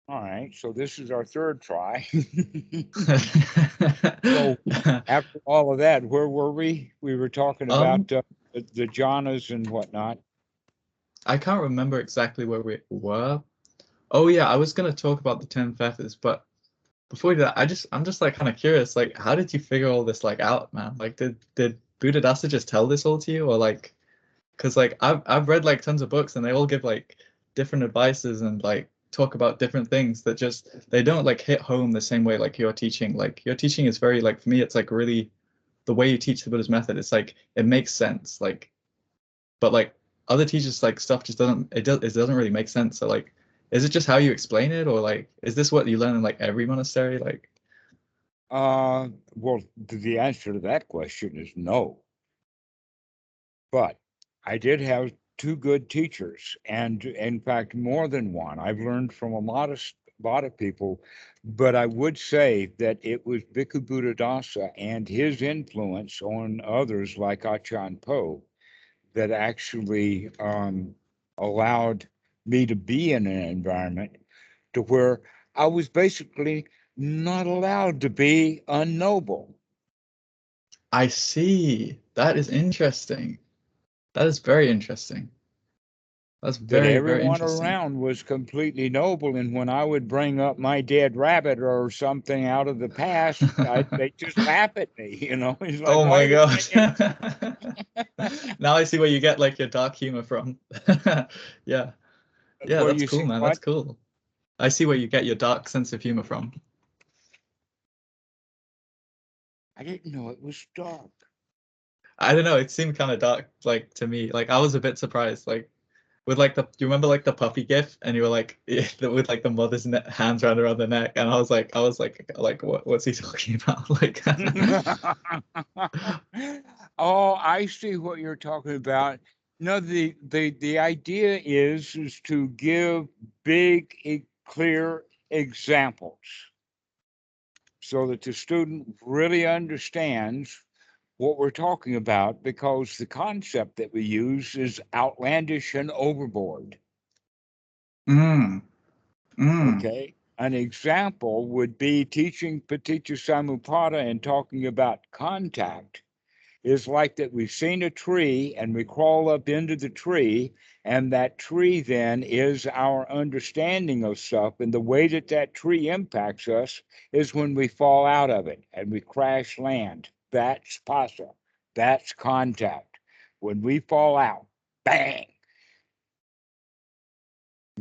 All right, so this is our third try. So after all of that, where were we? We were talking Um, about the jhanas and whatnot. I can't remember exactly where we were. Oh yeah, I was gonna talk about the 10 fetters, but before we do that, I'm just like kind of curious, like how did you figure all this like out, man? Like did Buddhadasa just tell this all to you, or like because like I've read like tons of books and they all give like different advices and like talk about different things that just they don't like hit home the same way like you're teaching. Like your teaching is very like for me it's like really the way you teach the Buddhist method. It's like it makes sense. Like but like other teachers like stuff just doesn't really make sense. So like is it just how you explain it or like is this what you learn in like every monastery? Like Well, the answer to that question is no. But I did have two good teachers, and in fact, more than one. I've learned from lot of people, but I would say that it was Bhikkhu Buddhadasa and his influence on others like Achan Po that actually allowed me to be in an environment to where I was basically not allowed to be unnoble. I see. That is interesting. That is very interesting. That's That very, very everyone interesting. around was completely noble. And when I would bring up my dead rabbit or something out of the past, they just laugh at me. It's like, Oh why my are you God. bringing Now I see where you get like your dark humor from. Yeah. Yeah, where that's you cool, see man. That's what? cool. I see where you get your dark sense of humor from. I didn't know it was dark. I don't know, it seemed kind of dark like to me. Like I was a bit surprised like with like the do you remember like the puppy gif and you were like with like the mother's hands around the neck and I was like what's he talking about? Like Oh, I see what you're talking about. No, the idea is to give big, clear examples so that the student really understands what we're talking about, because the concept that we use is outlandish and overboard. mm, mm. Okay. An example would be teaching Paticca Samuppada and talking about contact is like that we've seen a tree and we crawl up into the tree, and that tree then is our understanding of stuff. And the way that that tree impacts us is when we fall out of it and we crash land. That's pasa. That's contact. When we fall out, bang.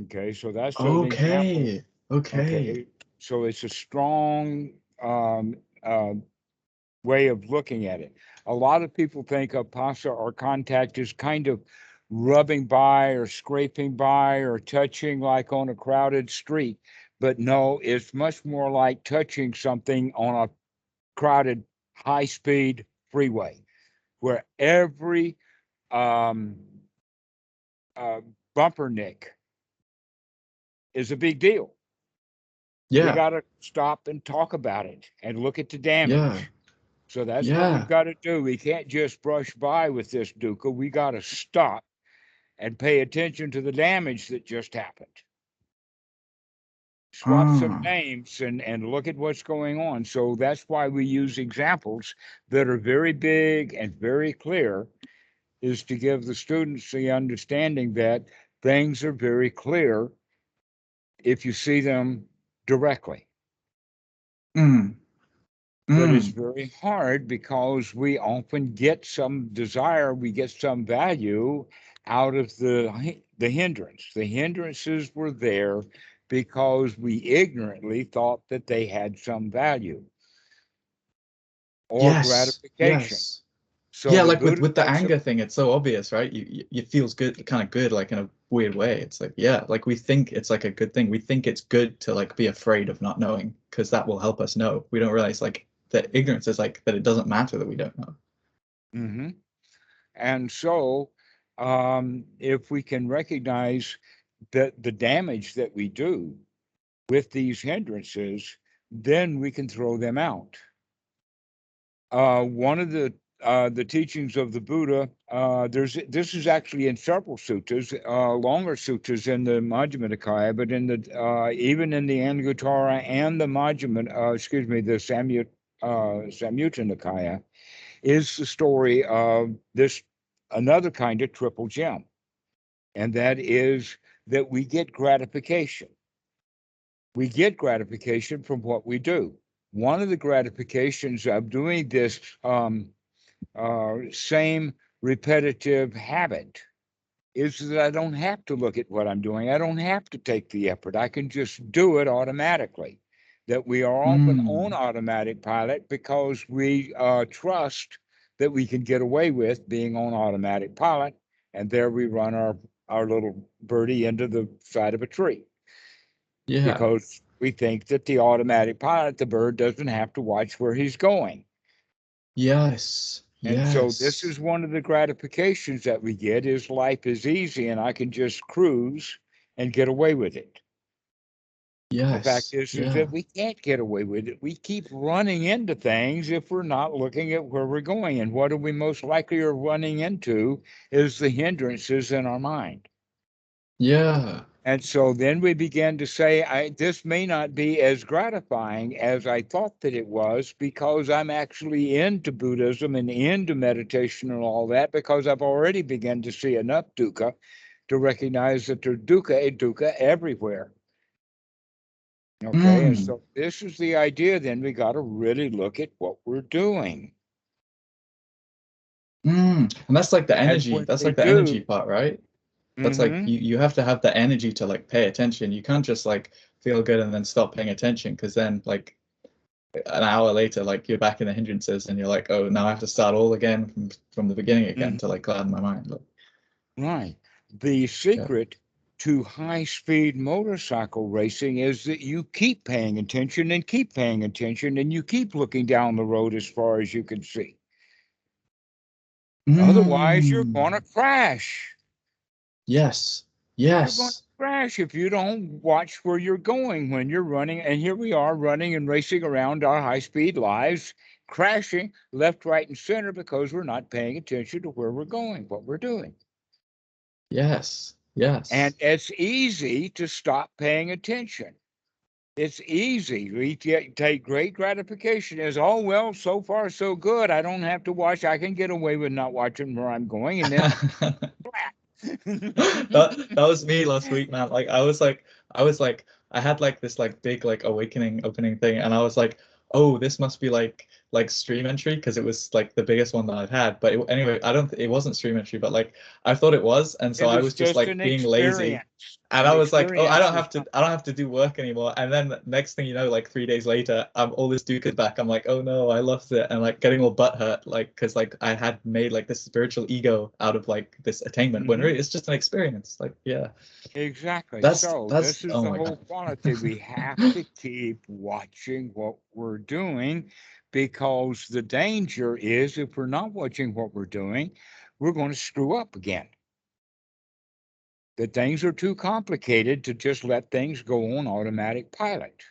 Okay, so that's an example. Okay. Okay. Okay, so it's a strong um, uh, way of looking at it. A lot of people think of pasa or contact as kind of rubbing by or scraping by or touching like on a crowded street. But no, it's much more like touching something on a crowded high speed freeway where every um, uh, bumper nick is a big deal. We Yeah. got to stop and talk about it and look at the Yeah. damage. So that's what we've Yeah. got to do. We can't just brush by with this dukkha. We got to stop and pay attention to the damage that just happened. Swap some Ah. names and look at what's going on. So that's why we use examples that are very big and very clear, is to give the students the understanding that things are very clear if you see them directly. Mm. But it's Mm. very hard because we often get some desire, we get some value out of the hindrance. The hindrances were there because we ignorantly thought that they had some value or Yes. gratification. Yes. So Yeah, the like Buddha with the talks anger thing, it's so obvious, right? You feels good, kind of good, like in a weird way. It's like, yeah, like we think it's like a good thing. We think it's good to like be afraid of not knowing because that will help us know. We don't realize like that ignorance is like that it doesn't matter that we don't know. hmm And so if we can recognize that the damage that we do with these hindrances, then we can throw them out. One of the the teachings of the Buddha. This is actually in several suttas, longer suttas in the Majjhima Nikaya, but in the even in the Anguttara and the the Samyutta Nikaya, is the story of this another kind of triple gem, and that is that we get gratification. We get gratification from what we do. One of the gratifications of doing this same repetitive habit is that I don't have to look at what I'm doing. I don't have to take the effort. I can just do it automatically. That we are often on automatic pilot because we trust that we can get away with being on automatic pilot. And there we run our little birdie into the side of a tree. Yeah. Because we think that the automatic pilot, the bird, doesn't have to watch where he's going. Yes. And so this is one of the gratifications that we get is life is easy and I can just cruise and get away with it. The fact is that we can't get away with it. We keep running into things if we're not looking at where we're going. And what are we most likely are running into is the hindrances in our mind. Yeah. And so then we began to say, this may not be as gratifying as I thought that it was because I'm actually into Buddhism and into meditation and all that because I've already begun to see enough dukkha to recognize that there's dukkha everywhere. Okay, and so this is the idea. Then we got to really look at what we're doing. And that's like the energy. That's like the energy part, right? That's like you have to have the energy to like pay attention. You can't just like feel good and then stop paying attention because then like an hour later, like you're back in the hindrances and you're like, oh, now I have to start all again from the beginning again to like gladden my mind. Right. The secret to high-speed motorcycle racing is that you keep paying attention and keep paying attention and you keep looking down the road as far as you can see. Otherwise, you're going to crash. Yes. You're going to crash if you don't watch where you're going when you're running. And here we are running and racing around our high-speed lives, crashing left, right, and center because we're not paying attention to where we're going, what we're doing. Yes. And it's easy to stop paying attention. It's easy. We take great gratification as, oh, well, so far so good. I don't have to watch. I can get away with not watching where I'm going. And then that was me last week, man. Like I was like I had like this like big like awakening opening thing and I was like, oh, this must be like stream entry because it was like the biggest one that I've had. But anyway, it wasn't stream entry, but like I thought it was, and so I was just like being lazy. And I was like, oh, I don't have to do work anymore. And then next thing you know, like 3 days later, all this dukkha back. I'm like, oh no, I lost it, and like getting all butthurt, like because like I had made like this spiritual ego out of like this attainment when really it's just an experience. Like, yeah, exactly. that's this is oh the my whole God. quality. We have to keep watching what we're doing because the danger is if we're not watching what we're doing, we're going to screw up again. That things are too complicated to just let things go on automatic pilot.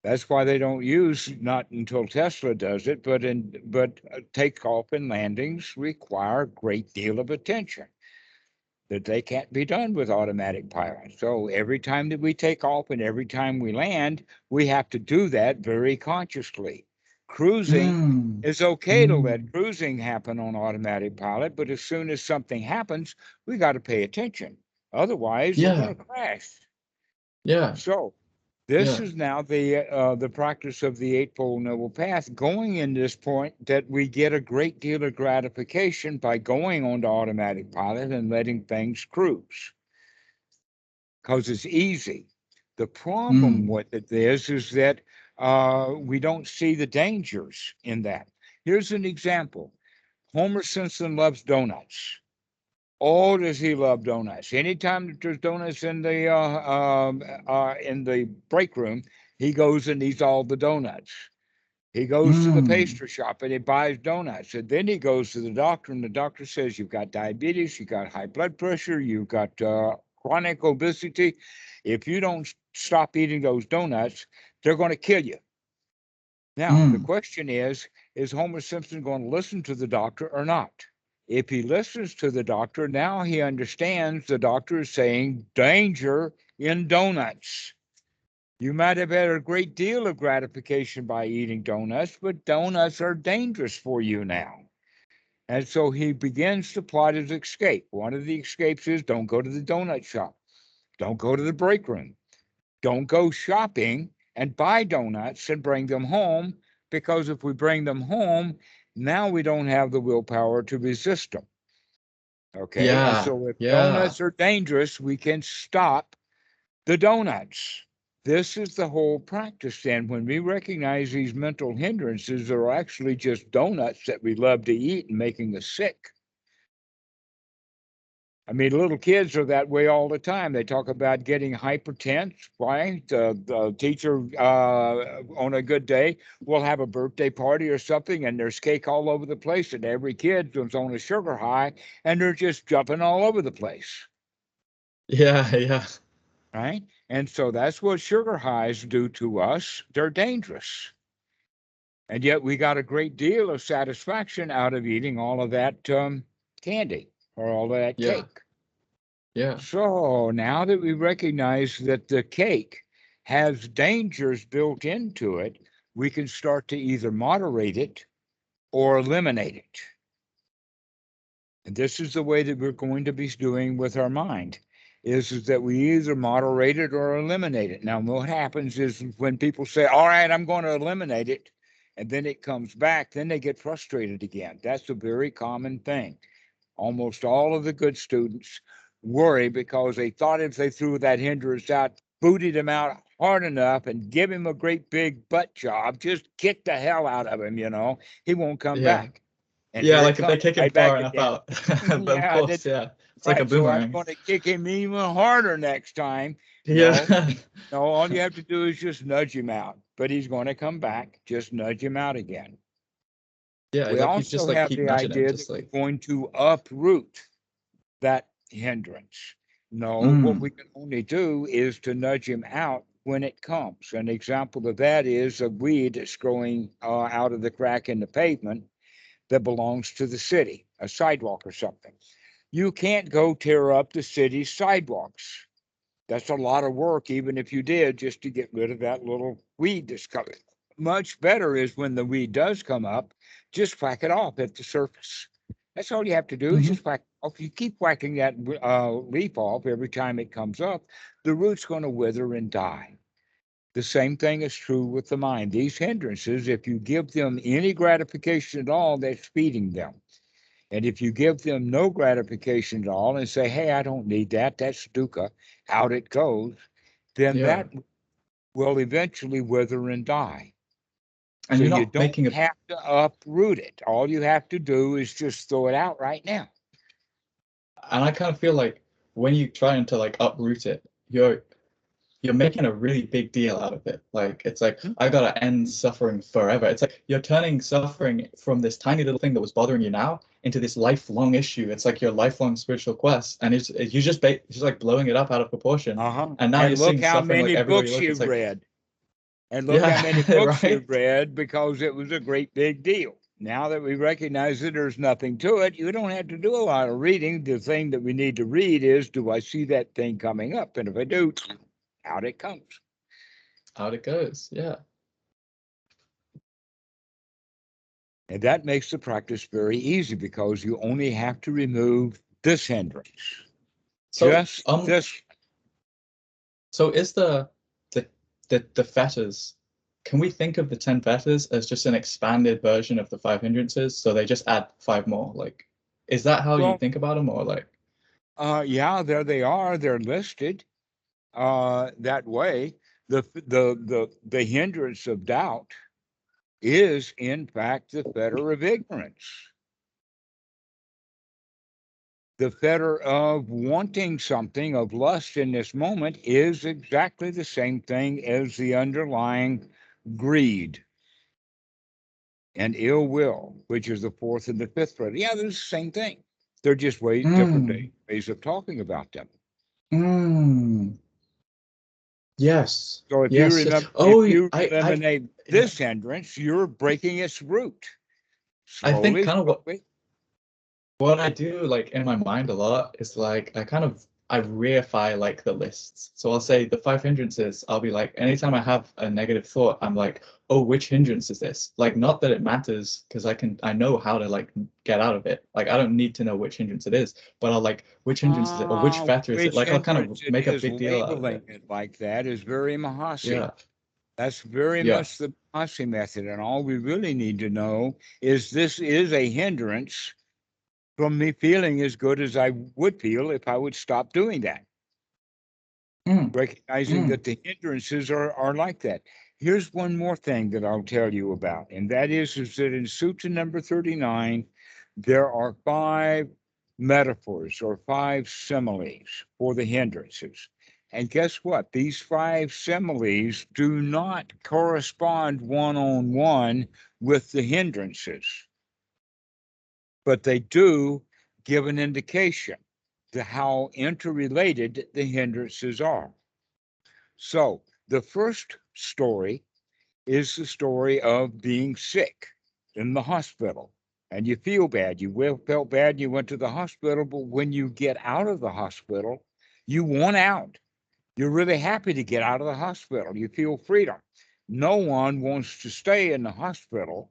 That's why they don't use, not until Tesla does it, but takeoff and landings require a great deal of attention that they can't be done with automatic pilot. So every time that we take off and every time we land, we have to do that very consciously. Cruising is okay to let cruising happen on automatic pilot, but as soon as something happens, we got to pay attention. Otherwise, we're going to crash. So this is now the practice of the Eightfold Noble Path, going in this point that we get a great deal of gratification by going on to automatic pilot and letting things cruise because it's easy. The problem with it is that we don't see the dangers in that. Here's an example. Homer Simpson loves donuts. Oh, does he love donuts? Anytime that there's donuts in the break room, he goes and eats all the donuts. He goes to the pastry shop and he buys donuts. And then he goes to the doctor, and the doctor says, you've got diabetes, you've got high blood pressure, you've got chronic obesity. If you don't stop eating those donuts, they're going to kill you. Now, the question is, is Homer Simpson going to listen to the doctor or not? If he listens to the doctor, now he understands the doctor is saying danger in donuts. You might have had a great deal of gratification by eating donuts, but donuts are dangerous for you now. And so he begins to plot his escape. One of the escapes is don't go to the donut shop. Don't go to the break room. Don't go shopping and buy donuts and bring them home, because if we bring them home, now we don't have the willpower to resist them. Okay. And Yeah. so if Yeah. donuts are dangerous, we can stop the donuts. This is the whole practice. And when we recognize these mental hindrances are actually just donuts that we love to eat and making us sick. I mean, little kids are that way all the time. They talk about getting hypertense. Why? The teacher on a good day will have a birthday party or something, and there's cake all over the place, and every kid is on a sugar high, and they're just jumping all over the place. Yeah. Yeah. Right? And so that's what sugar highs do to us. They're dangerous. And yet we got a great deal of satisfaction out of eating all of that candy or all of that Yeah. cake. Yeah. So now that we recognize that the cake has dangers built into it, we can start to either moderate it or eliminate it. And this is the way that we're going to be doing with our mind, is that we either moderate it or eliminate it. Now, what happens is when people say, all right, I'm going to eliminate it, and then it comes back, then they get frustrated again. That's a very common thing. Almost all of the good students worry because they thought if they threw that hindrance out, booted him out hard enough and give him a great big butt job, just kick the hell out of him, he won't come Yeah. back. And Yeah. here it Like if they comes kick him right back far enough again. out, but of Yeah, course, that's yeah, it's like a right. So I'm boomerang. going to kick him even harder next time. Yeah. No, all you have to do is just nudge him out, but he's going to come back. Just nudge him out again. Yeah. We Like you just also like have keep the nudging him, idea that just like. we're going to uproot that hindrance. No, what Mm. we can only do is to nudge him out when it comes. An example of that is a weed that's growing out of the crack in the pavement that belongs to the city, a sidewalk or something. You can't go tear up the city's sidewalks. That's a lot of work, even if you did, just to get rid of that little weed that's coming. Much better is when the weed does come up, just whack it off at the surface. That's all you have to do is Hmm. just whack off. You keep whacking that leaf off every time it comes up, the root's going to wither and die. The same thing is true with the mind. These hindrances, if you give them any gratification at all, that's feeding them. And if you give them no gratification at all and say, hey, I don't need that, that's dukkha, out it goes, then Yeah. that will eventually wither and die. And So you're you not don't making a. have to uproot it. All you have to do is just throw it out right now. And I kind of feel like when you trying to like uproot it, you're making a really big deal out of it. Like it's like I gotta end suffering forever. It's like you're turning suffering from this tiny little thing that was bothering you now into this lifelong issue. It's like your lifelong spiritual quest, and you just it's just like blowing it up out of proportion. Uh-huh. And now And you're look seeing how suffering like many everywhere you books look. It's you've like read. And look how yeah, many books right. you've read because it was a great big deal. Now that we recognize that there's nothing to it, you don't have to do a lot of reading. The thing that we need to read is, do I see that thing coming up? And if I do, out it comes. Out it goes. Yeah. And that makes the practice very easy because you only have to remove this hindrance. So Just this. So is the fetters, can we think of the 10 fetters as just an expanded version of the 5 hindrances? So they just add 5 more. Like, is that how you Well, think about them, or like? yeah, there they are. They're listed that way. The hindrance of doubt is in fact the fetter of ignorance. The fetter of wanting something, of lust in this moment, is exactly the same thing as the underlying greed and ill will, which is the fourth and the fifth fetter. Yeah, they're the same thing. They're just different Mm, ways of talking about them. mm, yes, So if you yes, yes. remember, if Oh, you eliminate yeah, this hindrance, you're breaking its root. I think Slowly, kind of slowly. what I do like in my mind a lot is like I reify like the lists. So I'll say the 5 hindrances, I'll be like, anytime I have a negative thought, I'm like, oh, which hindrance is this? Like, not that it matters because I know how to like get out of it. Like I don't need to know which hindrance it is, but I'll like, which hindrance is it or which fetter is it? Which Like I'll kind of hindrance it make a is, big deal out of labeling it. it like that is very Mahāassapurasutta. Yeah. That's very Yeah. much the Mahāassapurasutta method. And all we really need to know is this is a hindrance from me feeling as good as I would feel if I would stop doing that. Mm, Recognizing mm, that the hindrances are like that. Here's one more thing that I'll tell you about, and that is that in Sutta number 39, there are 5 metaphors or 5 similes for the hindrances. And guess what? These 5 similes do not correspond one on one with the hindrances, but they do give an indication to how interrelated the hindrances are. So the first story is the story of being sick in the hospital. And you feel bad. Felt bad. You went to the hospital, but when you get out of the hospital, you want out. You're really happy to get out of the hospital. You feel freedom. No one wants to stay in the hospital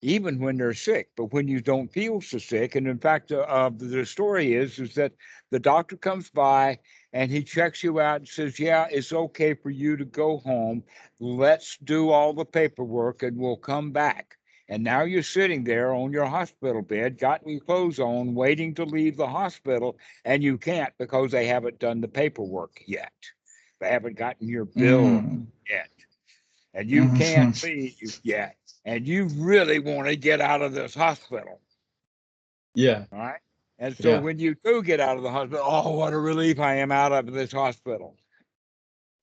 even when they're sick. But when you don't feel so sick, and in fact, the story is that the doctor comes by and he checks you out and says, "Yeah, it's okay for you to go home. Let's do all the paperwork, and we'll come back." And now you're sitting there on your hospital bed, got your clothes on, waiting to leave the hospital, and you can't because they haven't done the paperwork yet. They haven't gotten your bill mm, yet, and you can't mm. leave yet, and you really want to get out of this hospital. Yeah. All right. And so Yeah. when you do get out of the hospital, oh, what a relief I am out of this hospital.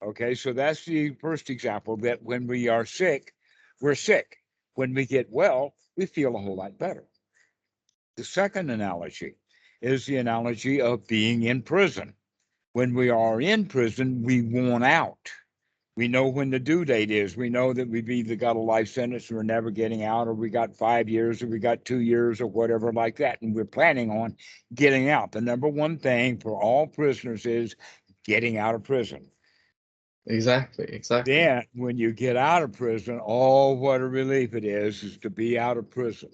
Okay. So that's the first example that when we are sick, we're sick. When we get well, we feel a whole lot better. The second analogy is the analogy of being in prison. When we are in prison, we want out. We know when the due date is. We know that we've either got a life sentence or we're never getting out, or we got 5 years, or we got 2 years, or whatever like that. And we're planning on getting out. The number one thing for all prisoners is getting out of prison. Exactly. Exactly. Then, when you get out of prison, oh, what a relief it is to be out of prison.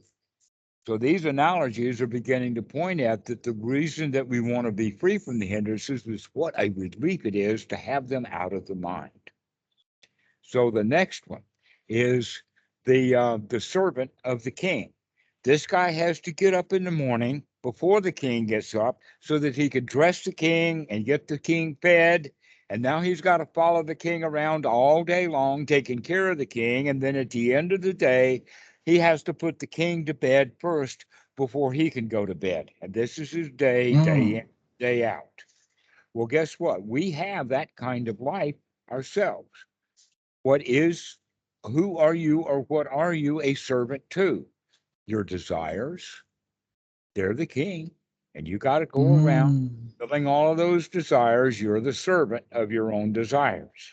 So these analogies are beginning to point out that the reason that we want to be free from the hindrances is what a relief it is to have them out of the mind. So the next one is the servant of the king. This guy has to get up in the morning before the king gets up so that he could dress the king and get the king fed. And now he's got to follow the king around all day long, taking care of the king. And then at the end of the day, he has to put the king to bed first before he can go to bed. And this is his day, day Mm, in, day out. Well, guess what? We have that kind of life ourselves. What is, who are you or what are you a servant to? Your desires. They're the king. And you got to go around mm. filling all of those desires. You're the servant of your own desires.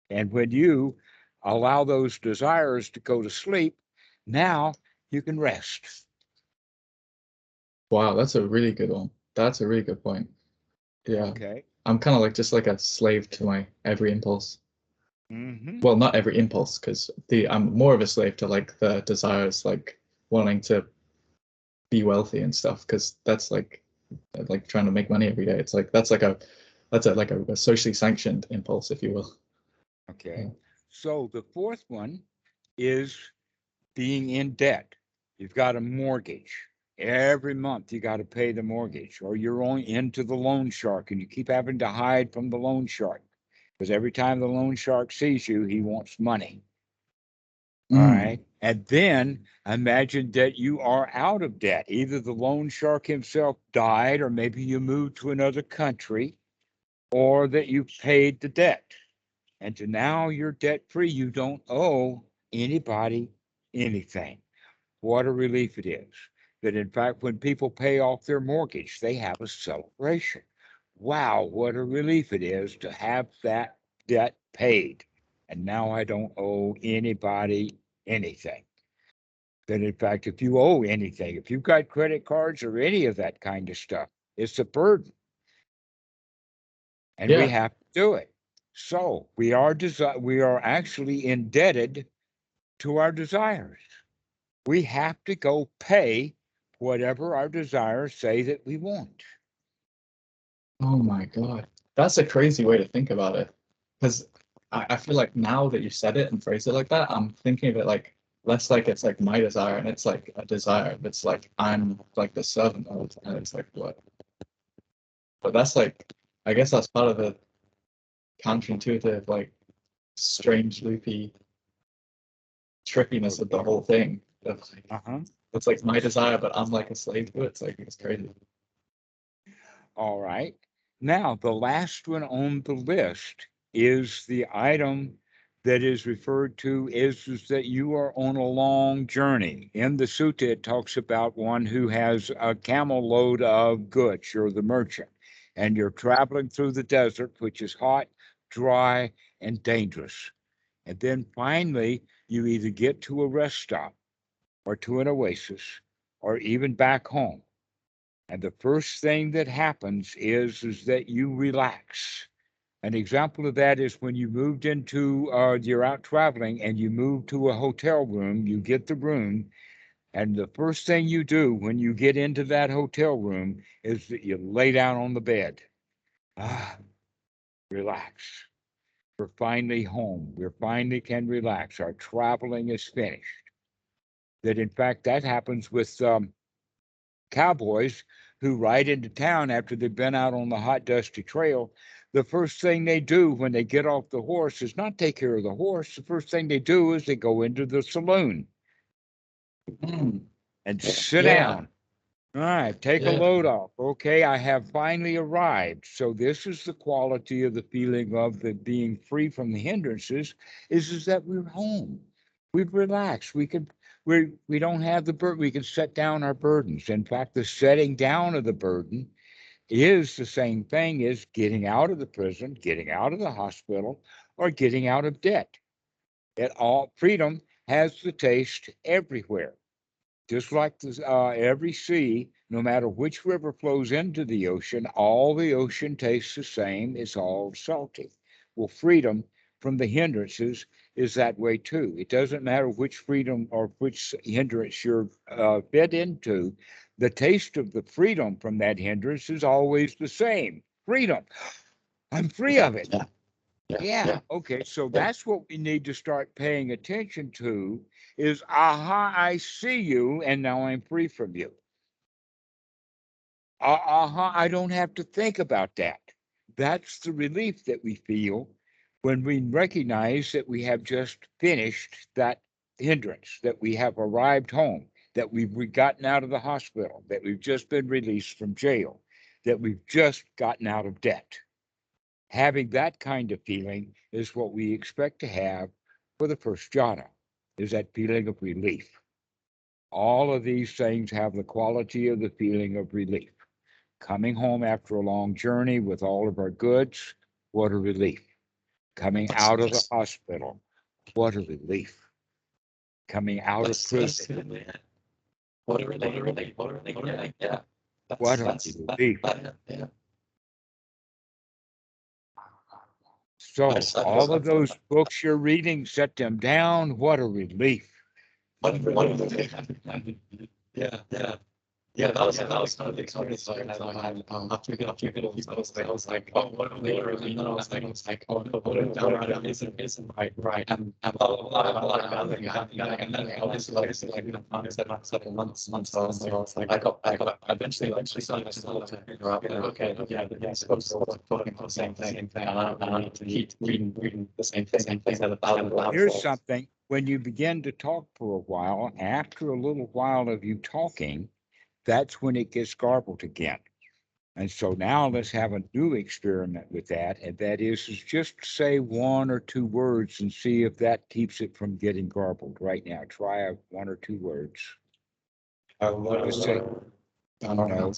And when you allow those desires to go to sleep, now you can rest. Wow, that's a really good one. That's a really good point. Yeah. Okay. I'm kind of like just like a slave to my every impulse. Mm-hmm. Well, not every impulse, because the I'm more of a slave to like the desires, like wanting to be wealthy and stuff, because that's like trying to make money every day. It's like that's like a socially sanctioned impulse, if you will. Okay. Yeah. So the fourth one is being in debt. You've got a mortgage. Every month you got to pay the mortgage, or you're on into the loan shark and you keep having to hide from the loan shark because every time the loan shark sees you, he wants money. All Mm, right. And then imagine that you are out of debt. Either the loan shark himself died, or maybe you moved to another country, or that you paid the debt. And to now you're debt free. You don't owe anybody anything. What a relief it is that, in fact, when people pay off their mortgage, they have a celebration. Wow, what a relief it is to have that debt paid. And now I don't owe anybody anything. That in fact, if you owe anything, if you've got credit cards or any of that kind of stuff, it's a burden. And we Yeah. have to do it. So we are actually indebted to our desires. We have to go pay whatever our desires say that we want. Oh my God. That's a crazy way to think about it. Because I feel like now that you said it and phrased it like that, I'm thinking of it like less like it's like my desire and it's like a desire. It's like I'm like the servant of it. And it's like what? But that's like, I guess that's part of the counterintuitive, like strange, loopy trickiness of the whole thing. It's like my desire, but I'm like a slave to it. It's like, it's crazy. All right. Now, the last one on the list is the item that is referred to is that you are on a long journey. In the sutta, it talks about one who has a camel load of goods. You're the merchant, and you're traveling through the desert, which is hot, dry, and dangerous. And then finally, you either get to a rest stop or to an oasis or even back home. And the first thing that happens is that you relax. An example of that is when you moved into, you're out traveling and you move to a hotel room, you get the room, and the first thing you do when you get into that hotel room is that you lay down on the bed. Ah, relax. We're finally home. We finally can relax. Our traveling is finished. That in fact, that happens with cowboys who ride into town after they've been out on the hot, dusty trail. The first thing they do when they get off the horse is not take care of the horse. The first thing they do is they go into the saloon and sit down. All right, take a load off. Okay, I have finally arrived. So this is the quality of the feeling of the being free from the hindrances, is that we're home. We've relaxed. We don't have the burden. We can set down our burdens. In fact, the setting down of the burden is the same thing as getting out of the prison, getting out of the hospital, or getting out of debt. Freedom has the taste everywhere. Just like every sea, no matter which river flows into the ocean, all the ocean tastes the same. It's all salty. Well, freedom from the hindrances is that way too. It doesn't matter which freedom or which hindrance you're fed into. The taste of the freedom from that hindrance is always the same. Freedom. I'm free of it. Yeah. Okay. So that's what we need to start paying attention to is, aha, I see you, and now I'm free from you. Aha, I don't have to think about that. That's the relief that we feel when we recognize that we have just finished that hindrance, that we have arrived home, that we've gotten out of the hospital, that we've just been released from jail, that we've just gotten out of debt. Having that kind of feeling is what we expect to have for the first jhana, is that feeling of relief. All of these things have the quality of the feeling of relief. Coming home after a long journey with all of our goods, what a relief. Coming out of the hospital, what a relief. Coming out of prison, What a relief. Yeah. what a relief. Yeah. So all of those books you're reading, set them down, what a relief. What a relief. Yeah, that was kind of the experience I had. After we got I was like, oh, what a relief. And then I was like, oh, no, what a Dhammarato isn't right. And a lot of bad things happening. And then obviously, like 7 months. So I was like, I got eventually started to figure out, okay, yeah, supposed to talking about the same thing. And I need to keep reading the same thing. Here's something. When you begin to talk for a while, after a little while of you talking, that's when it gets garbled again. And so now let's have a new experiment with that. And that is just say 1 or 2 words and see if that keeps it from getting garbled. Right now, try 1 or 2 words. Just say, no,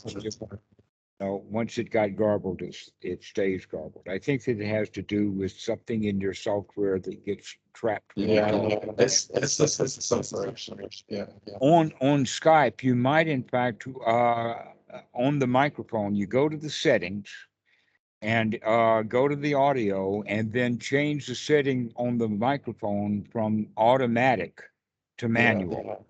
once it got garbled, it stays garbled. I think that it has to do with something in your software that gets trapped. Yeah, it's the software. Yeah. On Skype, you might in fact on the microphone, you go to the settings and go to the audio, and then change the setting on the microphone from automatic to manual.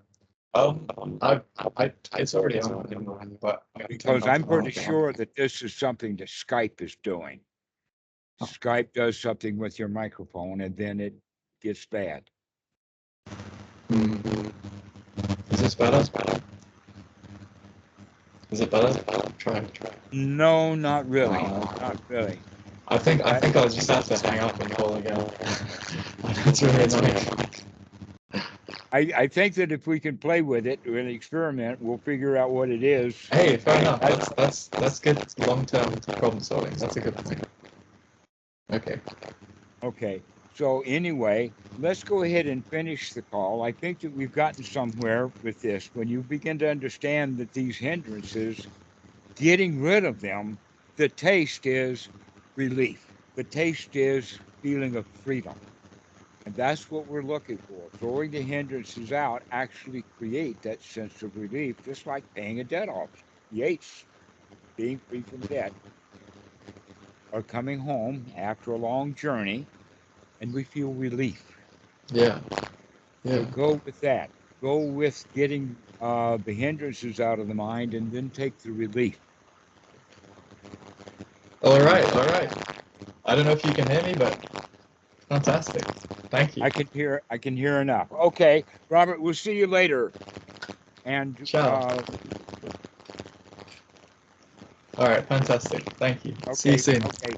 It's already on, but Because I'm pretty sure that this is something that Skype is doing. Skype does something with your microphone, and then it gets bad. Is this better? Is it better? Try. No, not really. Not really. I think I'll just have to hang up and call again. It's really annoying. I think that if we can play with it, with an experiment, we'll figure out what it is. Hey, fair enough. That's good long-term problem solving. That's a good thing. Okay. Okay. So anyway, let's go ahead and finish the call. I think that we've gotten somewhere with this. When you begin to understand that these hindrances, getting rid of them, the taste is relief. The taste is feeling of freedom. And that's what we're looking for. Throwing the hindrances out actually create that sense of relief, just like paying a debt off. Yates, being free from debt, or coming home after a long journey, and we feel relief. Yeah. So go with that. Go with getting the hindrances out of the mind, and then take the relief. All right. I don't know if you can hear me, but fantastic. Thank you. I can hear enough. Okay, Robert, we'll see you later. And Ciao. All right, fantastic. Thank you. Okay, See you soon. Okay.